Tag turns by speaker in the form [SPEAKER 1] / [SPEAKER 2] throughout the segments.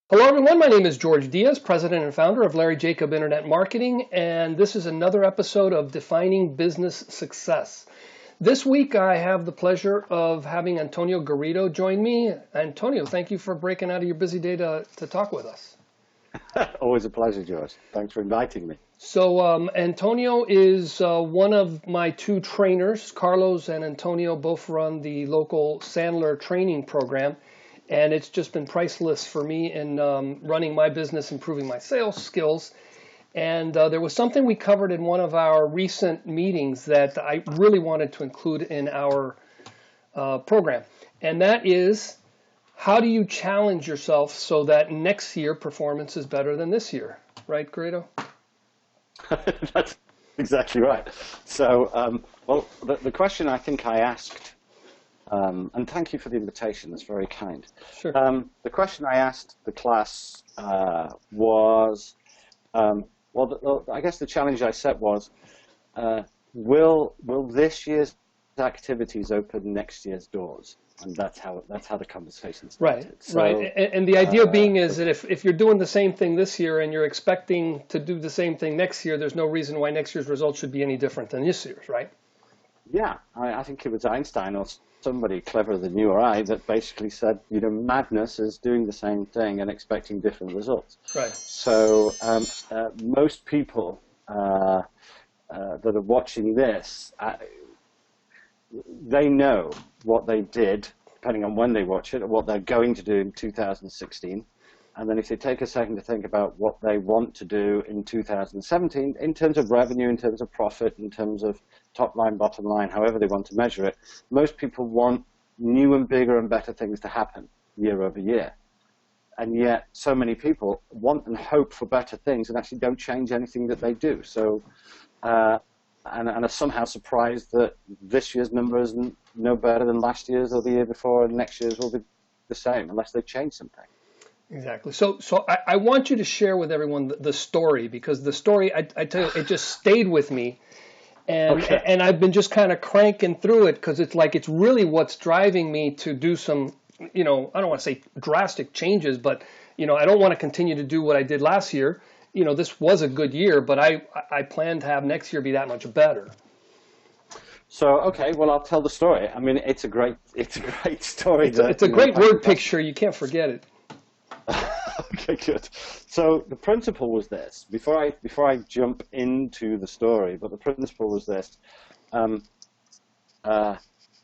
[SPEAKER 1] Hello everyone, my name is Jorge Diaz, President and Founder of Larry Jacob Internet Marketing, and this is another episode of Defining Business Success. This week I have the pleasure of having Antonio Garrido join me. Antonio, thank you for breaking out of your busy day to talk with us.
[SPEAKER 2] Always a pleasure, George. Thanks for inviting me.
[SPEAKER 1] So Antonio is one of my two trainers. Carlos and Antonio both run the local Sandler training program. And it's just been priceless for me in running my business, improving my sales skills. And there was something we covered in one of our recent meetings that I really wanted to include in our program. And that is, how do you challenge yourself so that next year performance is better than this year? Right, Garrido?
[SPEAKER 2] That's exactly right. So, well, the question I think I asked, and thank you for the invitation, that's very kind.
[SPEAKER 1] Sure.
[SPEAKER 2] The question I asked the class was, I guess the challenge I set was, will this year's activities open next year's doors? And that's how the conversation started.
[SPEAKER 1] Right,
[SPEAKER 2] So,
[SPEAKER 1] right. And the idea being is that if you're doing the same thing this year and you're expecting to do the same thing next year, there's no reason why next year's results should be any different than this year's, right?
[SPEAKER 2] Yeah, I think it was Einstein or somebody cleverer than you or I that basically said, madness is doing the same thing and expecting different results.
[SPEAKER 1] Right.
[SPEAKER 2] So most people that are watching this, they know what they did, depending on when they watch it, or what they're going to do in 2016. And then if they take a second to think about what they want to do in 2017, in terms of revenue, in terms of profit, in terms of top line, bottom line, however they want to measure it, most people want new and bigger and better things to happen year over year. And yet so many people want and hope for better things and actually don't change anything that they do. So, and are somehow surprised that this year's number is no better than last year's or the year before, and next year's will be the same unless they change something.
[SPEAKER 1] Exactly. So I want you to share with everyone the story, because the story, I tell you, it just stayed with me. And,
[SPEAKER 2] Okay.
[SPEAKER 1] and I've been just kind of cranking through it because it's really what's driving me to do some, I don't want to say drastic changes, but, I don't want to continue to do what I did last year. This was a good year, but I plan to have next year be that much better.
[SPEAKER 2] So, okay, well, I'll tell the story. I mean, it's a great story.
[SPEAKER 1] It's a great word picture. You can't forget it.
[SPEAKER 2] Okay, good. So the principle was this. Before I jump into the story, but the principle was this.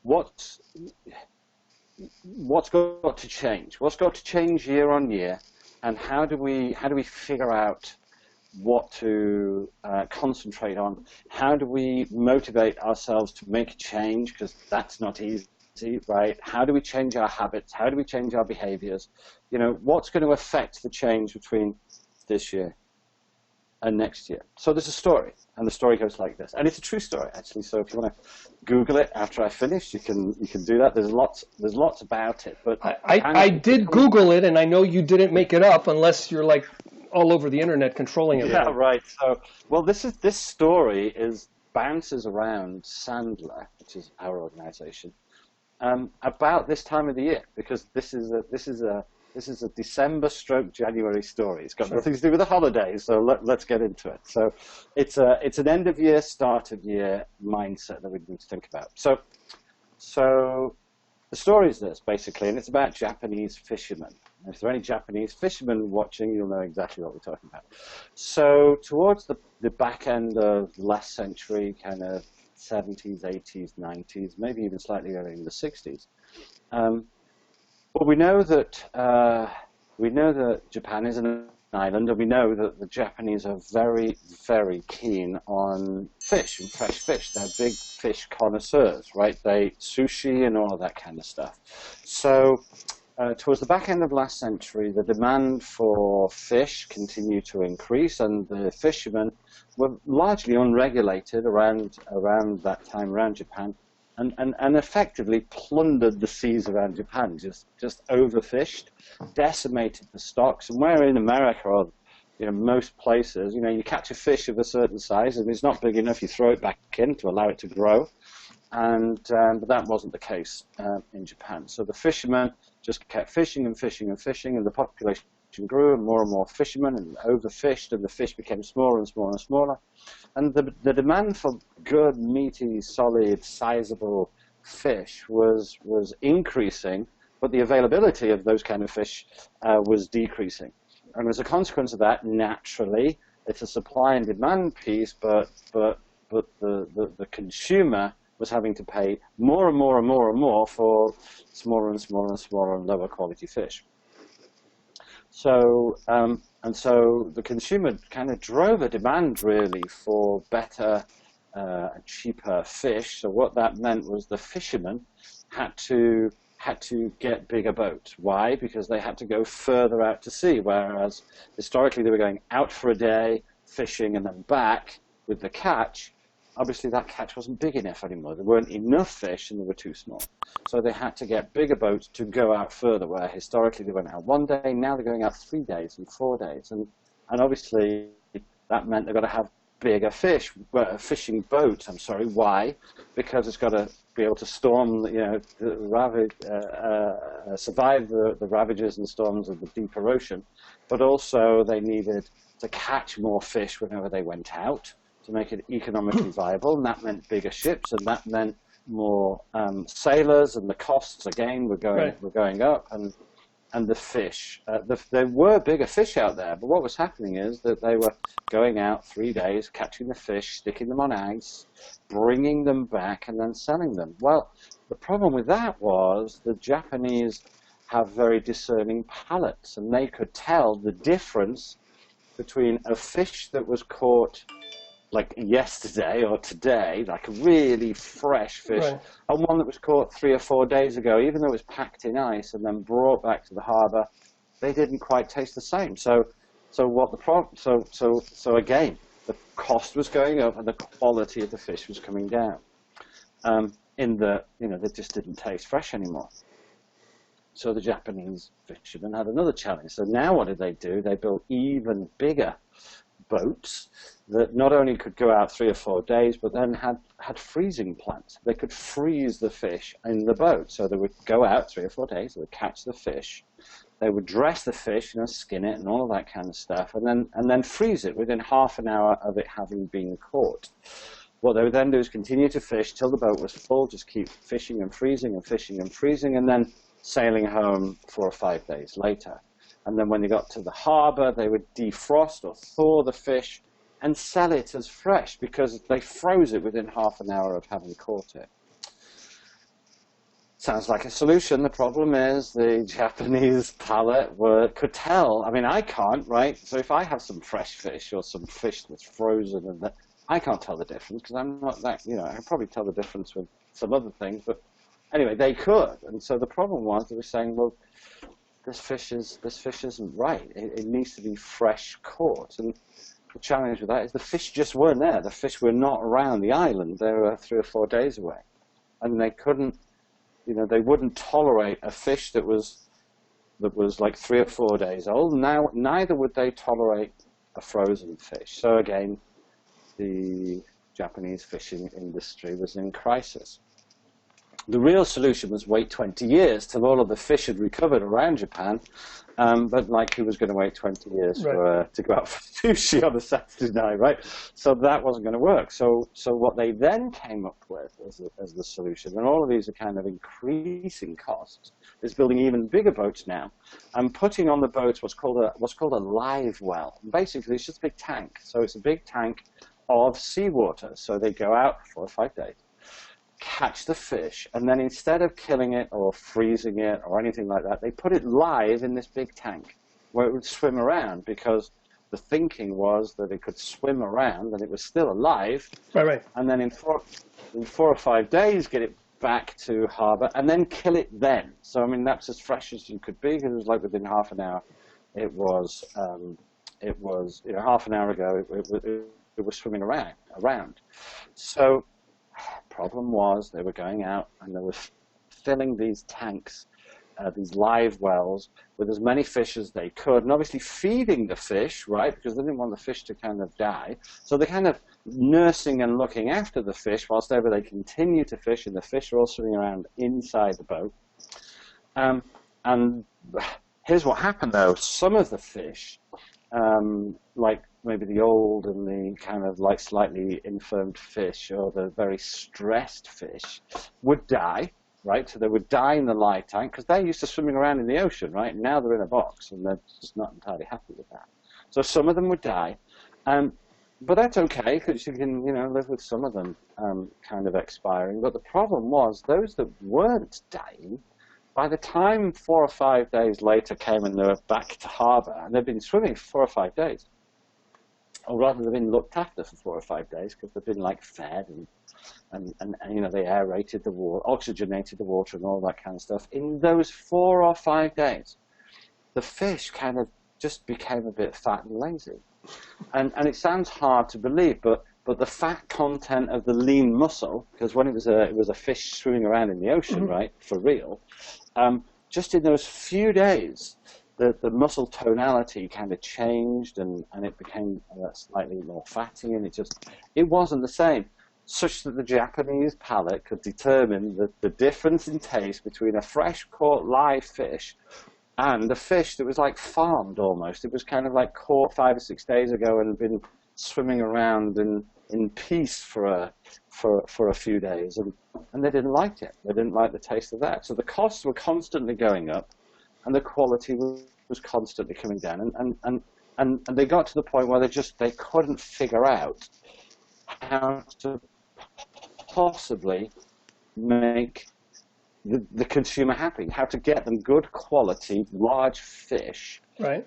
[SPEAKER 2] What's got to change? What's got to change year on year, and how do we figure out what to concentrate on? How do we motivate ourselves to make a change? Because that's not easy. Right? How do we change our habits? How do we change our behaviors? What's going to affect the change between this year and next year? So there's a story, and the story goes like this. And it's a true story, actually. So if you want to Google it after I finish, you can do that. There's lots about it. But
[SPEAKER 1] I did Google it, and I know you didn't make it up unless you're like all over the internet controlling it.
[SPEAKER 2] Yeah, right. So, well, this story bounces around Sandler, which is our organization. About this time of the year, because this is a December/January story. It's got nothing to do with the holidays, so let's get into it. So it's an end of year, start of year mindset that we need to think about. So the story is this basically, and it's about Japanese fishermen. And if there are any Japanese fishermen watching, you'll know exactly what we're talking about. So towards the back end of last century, kind of 70s, 80s, 90s, maybe even slightly earlier in the 60s. Well, we know that Japan is an island, and we know that the Japanese are very, very keen on fish and fresh fish. They're big fish connoisseurs, right? They sushi and all of that kind of stuff. So towards the back end of last century, the demand for fish continued to increase, and the fishermen were largely unregulated around that time around Japan, and effectively plundered the seas around Japan, just overfished, decimated the stocks. And where in America or most places, you catch a fish of a certain size and it's not big enough, you throw it back in to allow it to grow. But that wasn't the case in Japan. So the fishermen just kept fishing and fishing and fishing, and the population grew, and more fishermen, and overfished, and the fish became smaller and smaller and smaller. And the demand for good, meaty, solid, sizable fish was increasing, but the availability of those kind of fish was decreasing. And as a consequence of that, naturally, it's a supply and demand piece, but the consumer was having to pay more and more and more and more for smaller and smaller and smaller and lower quality fish. So and so the consumer kind of drove a demand really for better, cheaper fish. So what that meant was the fishermen had to get bigger boats. Why? Because they had to go further out to sea, whereas historically they were going out for a day, fishing, and then back with the catch. Obviously that catch wasn't big enough anymore. There weren't enough fish and they were too small. So they had to get bigger boats to go out further, where historically they went out one day, now they're going out 3 days and 4 days. And obviously that meant they've got to have bigger fishing boats. Why? Because it's got to be able to storm, survive the ravages and storms of the deeper ocean. But also they needed to catch more fish whenever they went out to make it economically viable, and that meant bigger ships, and that meant more sailors, and the costs again were going up, and the fish. There were bigger fish out there, but what was happening is that they were going out 3 days, catching the fish, sticking them on ice, bringing them back, and then selling them. Well, the problem with that was the Japanese have very discerning palates, and they could tell the difference between a fish that was caught like yesterday or today, like a really fresh fish, and one that was caught 3 or 4 days ago, even though it was packed in ice and then brought back to the harbour, they didn't quite taste the same. So again, the cost was going up and the quality of the fish was coming down. They just didn't taste fresh anymore. So the Japanese fishermen had another challenge. So now what did they do? They built even bigger boats that not only could go out 3 or 4 days, but then had freezing plants. They could freeze the fish in the boat. So they would go out 3 or 4 days, they would catch the fish, they would dress the fish, skin it and all of that kind of stuff, and then freeze it within half an hour of it having been caught. What they would then do is continue to fish till the boat was full, just keep fishing and freezing and fishing and freezing, and then sailing home 4 or 5 days later. And then when they got to the harbour, they would defrost or thaw the fish and sell it as fresh because they froze it within half an hour of having caught it. Sounds like a solution. The problem is the Japanese palate could tell. I mean, I can't, right? So if I have some fresh fish or some fish that's frozen, I can't tell the difference because I'm not that, I can probably tell the difference with some other things. But anyway, they could. And so the problem was they were saying, well, this fish isn't right. It needs to be fresh caught. And the challenge with that is the fish just weren't there. The fish were not around the island. They were 3 or 4 days away. And they couldn't, they wouldn't tolerate a fish that was like 3 or 4 days old. Now, neither would they tolerate a frozen fish. So again, the Japanese fishing industry was in crisis. The real solution was wait 20 years till all of the fish had recovered around Japan, but like who was going to wait 20 years to go out for sushi on a Saturday night, right? So that wasn't going to work. So what they then came up with as the solution, and all of these are kind of increasing costs, is building even bigger boats now and putting on the boats what's called a live well. Basically, it's just a big tank. So it's a big tank of seawater. So they go out for 4 or 5 days, catch the fish, and then instead of killing it or freezing it or anything like that, they put it live in this big tank where it would swim around, because the thinking was that it could swim around and it was still alive, and then in 4 or 5 days get it back to harbour and then kill it then. So I mean, that's as fresh as you could be, because it was like within half an hour it was half an hour ago it was swimming around. So problem was they were going out and they were filling these tanks, these live wells, with as many fish as they could, and obviously feeding the fish, right, because they didn't want the fish to kind of die. So they're kind of nursing and looking after the fish whilst ever they continue to fish, and the fish are all swimming around inside the boat. And Here's what happened though. Some of the fish, like maybe the old and the kind of like slightly infirmed fish or the very stressed fish, would die, right? So they would die in the live tank because they're used to swimming around in the ocean, right? Now they're in a box and they're just not entirely happy with that. So some of them would die. But that's okay because you can, live with some of them kind of expiring. But the problem was those that weren't dying, by the time 4 or 5 days later came and they were back to harbour, and they'd been swimming for 4 or 5 days, or rather they've been looked after for 4 or 5 days because they've been like fed and they aerated the water, oxygenated the water and all that kind of stuff. In those 4 or 5 days, the fish kind of just became a bit fat and lazy. And it sounds hard to believe, but the fat content of the lean muscle, because when it was a fish swimming around in the ocean, right, for real, just in those few days, the muscle tonality kind of changed and it became slightly more fatty, and it wasn't the same, such that the Japanese palate could determine the difference in taste between a fresh caught live fish and a fish that was like farmed almost. It was kind of like caught 5 or 6 days ago and been swimming around in peace for a few days, and they didn't like it. They didn't like the taste of that. So the costs were constantly going up, and the quality was constantly coming down. And they got to the point where they couldn't figure out how to possibly make the consumer happy, how to get them good quality, large fish,
[SPEAKER 1] right,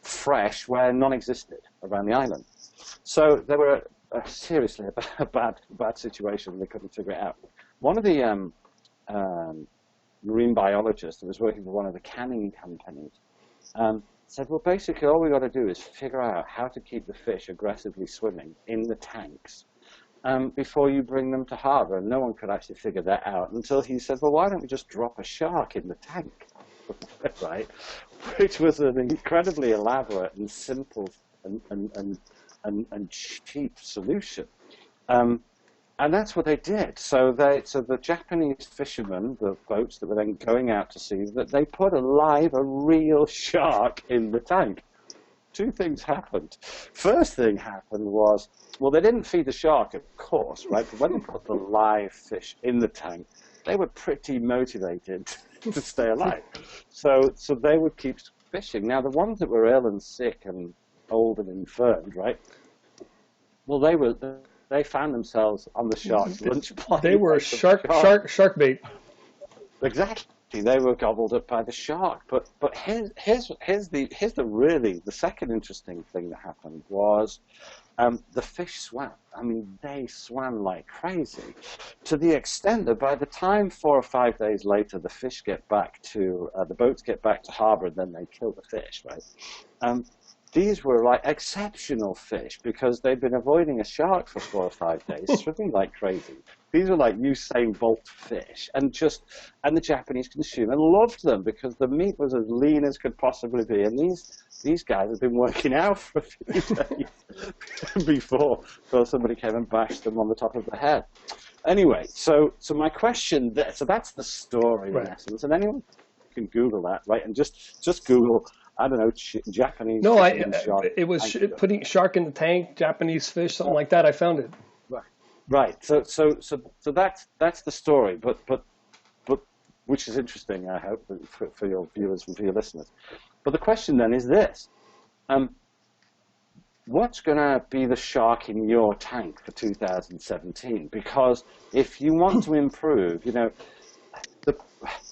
[SPEAKER 2] fresh, where none existed around the island. So they were seriously a bad situation. They couldn't figure it out. One of the marine biologists that was working for one of the canning companies said, well, basically all we got to do is figure out how to keep the fish aggressively swimming in the tanks before you bring them to harbour. And no one could actually figure that out until he said, well, why don't we just drop a shark in the tank? Right? Which was an incredibly elaborate and simple and cheap solution. And that's what they did. So the Japanese fishermen, the boats that were then going out to sea, that they put a real shark in the tank. Two things happened. First thing happened was, well, they didn't feed the shark, of course, right? But when they put the live fish in the tank, they were pretty motivated to stay alive. So they would keep fishing. Now, the ones that were ill and sick and old and infirmed, right? Well, they found themselves on the shark's lunch plate.
[SPEAKER 1] They were shark bait.
[SPEAKER 2] Exactly. They were gobbled up by the shark. But here's the second interesting thing that happened was the fish swam. I mean, they swam like crazy, to the extent that by the time 4 or 5 days later the fish get back to the boats get back to harbour, and then they kill the fish, right? These were like exceptional fish because they'd been avoiding a shark for 4 or 5 days, swimming like crazy. These were like Usain Bolt fish, and the Japanese consumer loved them because the meat was as lean as could possibly be. And these guys had been working out for a few days before somebody came and bashed them on the top of the head. Anyway, so my question there, so that's the story in essence, and anyone can Google that, right? And just Google, I don't know, Japanese.
[SPEAKER 1] No, it was putting shark in the tank, Japanese fish, something like that. I found it.
[SPEAKER 2] Right. So that's the story, but which is interesting, I hope, for your viewers and for your listeners. But the question then is this: what's going to be the shark in your tank for 2017? Because if you want to improve,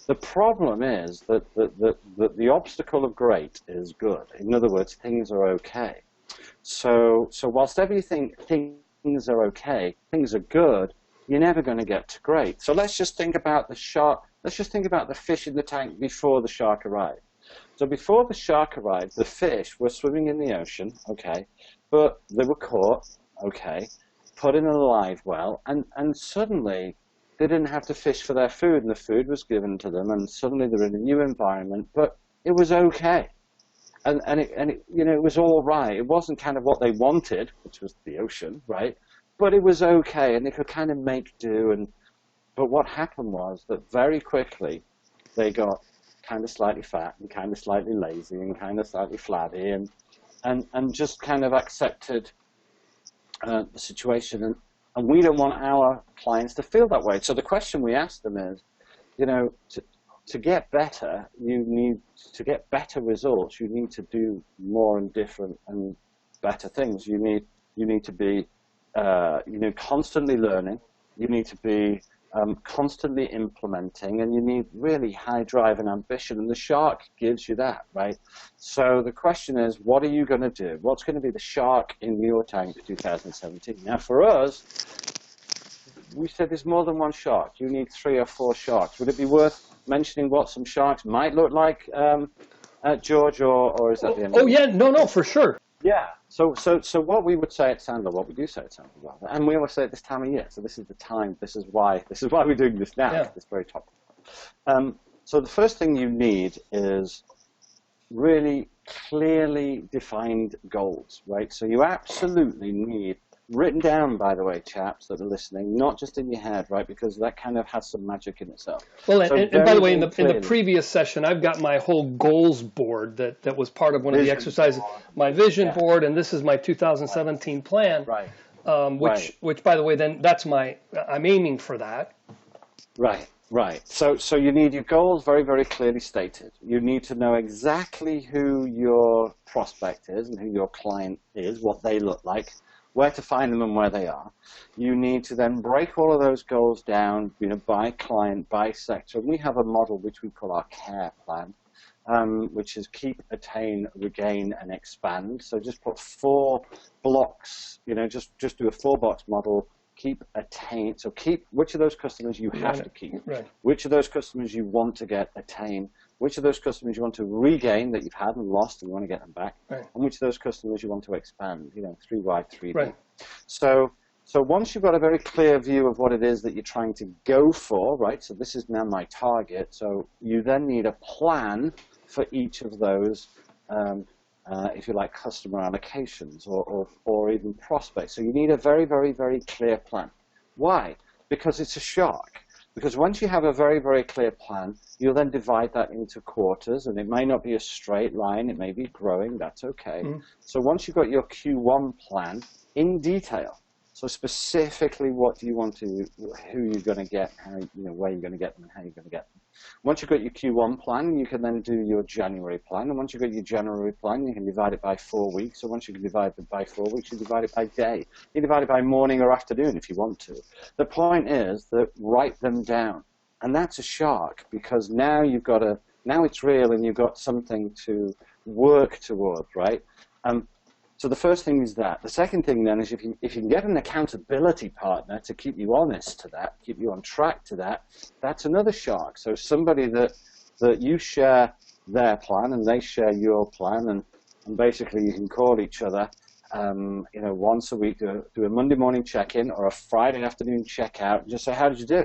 [SPEAKER 2] the problem is that the obstacle of great is good. In other words, things are okay. So whilst everything things are okay, things are good, you're never going to get to great. So let's just think about the shark. Let's just think about the fish in the tank before the shark arrived. So before the shark arrived, the fish were swimming in the ocean, okay, but they were caught, okay, put in a live well, and suddenly they didn't have to fish for their food, and the food was given to them, and suddenly they're in a new environment, but it was okay. And it was all right. It wasn't kind of what they wanted, which was the ocean, right? But it was okay, and they could kind of make do. But what happened was that very quickly they got kind of slightly fat and kind of slightly lazy and kind of slightly flabby and just kind of accepted the situation. And we don't want our clients to feel that way. So the question we ask them is, you know, to get better, you need to get better results. You need to do more and different and better things. You need to be, constantly learning. You need to be constantly implementing, and you need really high drive and ambition. And the shark gives you that, right? So the question is, what are you going to do? What's going to be the shark in your tank for 2017? Now, for us, we said there's more than one shark. You need 3 or 4 sharks. Would it be worth mentioning what some sharks might look like, George, or is that the end?
[SPEAKER 1] Oh yeah, no, for sure.
[SPEAKER 2] Yeah. So what we would say at Sandler, what we do say at Sandler, rather, and we always say at this time of year. So this is the time. This is why we're doing this now.
[SPEAKER 1] Yeah.
[SPEAKER 2] This very topic. So the first thing you need is really clearly defined goals, right? So you absolutely need, written down, by the way, chaps that are listening, not just in your head, right? Because that kind of has some magic in itself.
[SPEAKER 1] Well,
[SPEAKER 2] so
[SPEAKER 1] and by the way, in the previous session, I've got my whole goals board that was part of one of the exercises, my vision board, and this is my 2017 plan.
[SPEAKER 2] Right.
[SPEAKER 1] Which, by the way, then I'm aiming for that.
[SPEAKER 2] Right. So you need your goals very, very clearly stated. You need to know exactly who your prospect is and who your client is, what they look like, where to find them and where they are. You need to then break all of those goals down, by client, by sector. And we have a model which we call our CARE plan, which is keep, attain, regain, and expand. So just put 4 blocks, just do a 4-box model. Keep, attain. So keep which of those customers you have to keep,
[SPEAKER 1] right. Which
[SPEAKER 2] of those customers you want to get, attain, which of those customers you want to regain that you've had and lost and you want to get them back,
[SPEAKER 1] right.
[SPEAKER 2] and which of those customers you want to expand, 3Y, 3D.
[SPEAKER 1] Right.
[SPEAKER 2] So once you've got a very clear view of what it is that you're trying to go for, right, so this is now my target, so you then need a plan for each of those, if you like, customer allocations or even prospects. So you need a very, very, very clear plan. Why? Because it's a shark. Because once you have a very, very clear plan, you'll then divide that into quarters, and it may not be a straight line, it may be growing, that's okay. Mm-hmm. So once you've got your Q1 plan in detail, so specifically what do you want to, who you're going to get, how, where you're going to get them and how you're going to get them. Once you've got your Q1 plan, you can then do your January plan, and once you've got your January plan, you can divide it by 4 weeks, so once you can divide it by 4 weeks, you divide it by day. You divide it by morning or afternoon if you want to. The point is that write them down, and that's a shark, because now now it's real and you've got something to work towards, right? So the first thing is that. The second thing then is if you can get an accountability partner to keep you honest to that, keep you on track to that, that's another shark. So somebody that you share their plan and they share your plan, and basically you can call each other, once a week, do a Monday morning check-in or a Friday afternoon check-out, and just say, how did you do?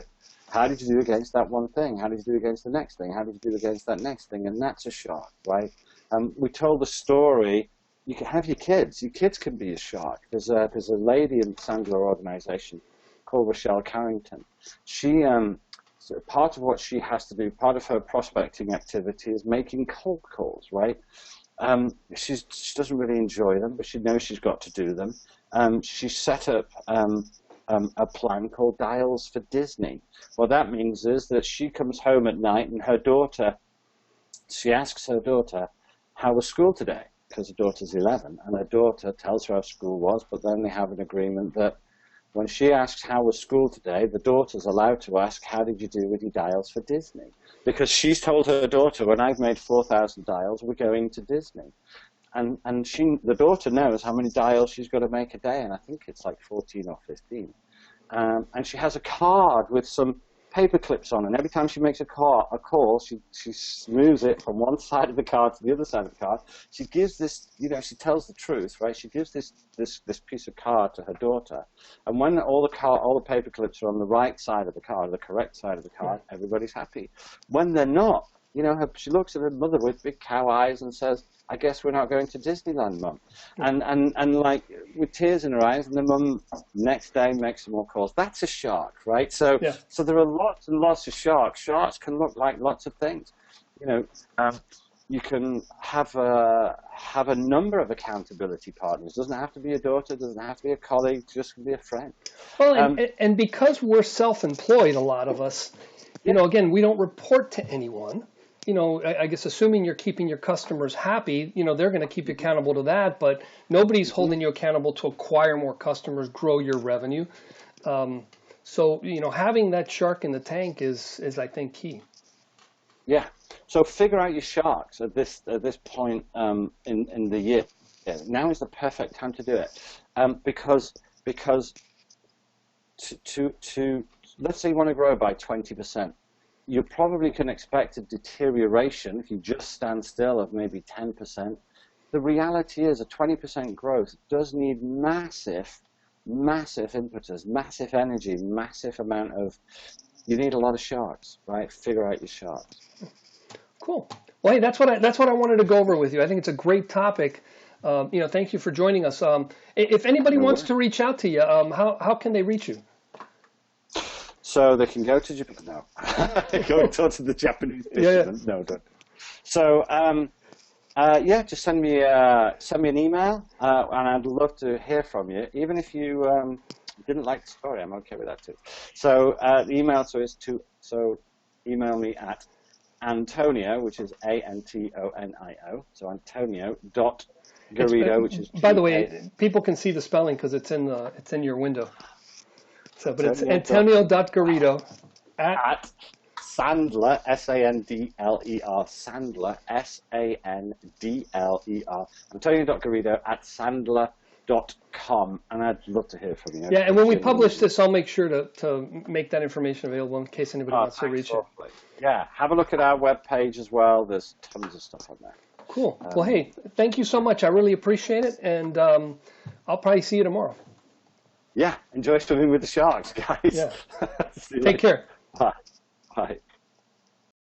[SPEAKER 2] How did you do against that one thing? How did you do against the next thing? How did you do against that next thing? And that's a shark, right? We told the story. You can have your kids. Your kids can be a shark. There's a lady in the Sandler organization called Rochelle Carrington. She so part of what she has to do, part of her prospecting activity, is making cold calls. Right? She doesn't really enjoy them, but she knows she's got to do them. She set up a plan called Dials for Disney. What that means is that she comes home at night and she asks her daughter, how was school today? Because her daughter's 11, and her daughter tells her how school was, but then they have an agreement that when she asks how was school today, the daughter's allowed to ask, how did you do with your dials for Disney? Because she's told her daughter, when I've made 4,000 dials, we're going to Disney. And the daughter knows how many dials she's got to make a day, and I think it's like 14 or 15. And she has a card with some paper clips on, and every time she makes a call, she moves it from one side of the card to the other side of the card. She gives this, she tells the truth, right? She gives this piece of card to her daughter, and when all the paper clips are on the right side of the card, the correct side of the card, everybody's happy. When they're not, she looks at her mother with big cow eyes and says, I guess we're not going to Disneyland, Mum. And like with tears in her eyes, and the mum next day makes some more calls. That's a shark, right? So there are lots and lots of sharks. Sharks can look like lots of things. you can have a number of accountability partners. Doesn't have to be a daughter, doesn't have to be a colleague, just be a friend.
[SPEAKER 1] Well, and because we're self-employed, a lot of us, again, we don't report to anyone. I guess assuming you're keeping your customers happy, they're going to keep you accountable to that, but nobody's holding you accountable to acquire more customers, grow your revenue. So, having that shark in the tank is I think, key.
[SPEAKER 2] Yeah. So figure out your sharks at this point in the year. Yeah, now is the perfect time to do it, because to let's say you want to grow by 20%. You probably can expect a deterioration if you just stand still of maybe 10%. The reality is a 20% growth does need massive impetus, massive energy, massive amount of, you need a lot of sharks, right? Figure out your sharks.
[SPEAKER 1] Cool. Well, hey, that's what I wanted to go over with you. I think it's a great topic. Thank you for joining us. If anybody wants to reach out to you, how can they reach you?
[SPEAKER 2] So they can go to Japan. No, go and talk to the Japanese fishermen. Yeah. No, don't. So just send me an email, and I'd love to hear from you. Even if you didn't like the story, I'm okay with that too. So the email email me at Antonio, which is Antonio. So Antonio.Garrido, which is
[SPEAKER 1] by the way, people can see the spelling because it's in your window. So, but it's Antonio.Garrido at
[SPEAKER 2] Sandler, Sandler, Sandler, Sandler, Antonio.Garrido at Sandler.com, and I'd love to hear from you.
[SPEAKER 1] Yeah, and when we publish this, I'll make sure to make that information available in case anybody wants to reach it.
[SPEAKER 2] Yeah, have a look at our webpage as well. There's tons of stuff on there.
[SPEAKER 1] Cool. Well, hey, thank you so much. I really appreciate it, and I'll probably see you tomorrow.
[SPEAKER 2] Yeah, enjoy swimming with the sharks, guys.
[SPEAKER 1] Yeah. Take care.
[SPEAKER 2] Bye. Bye.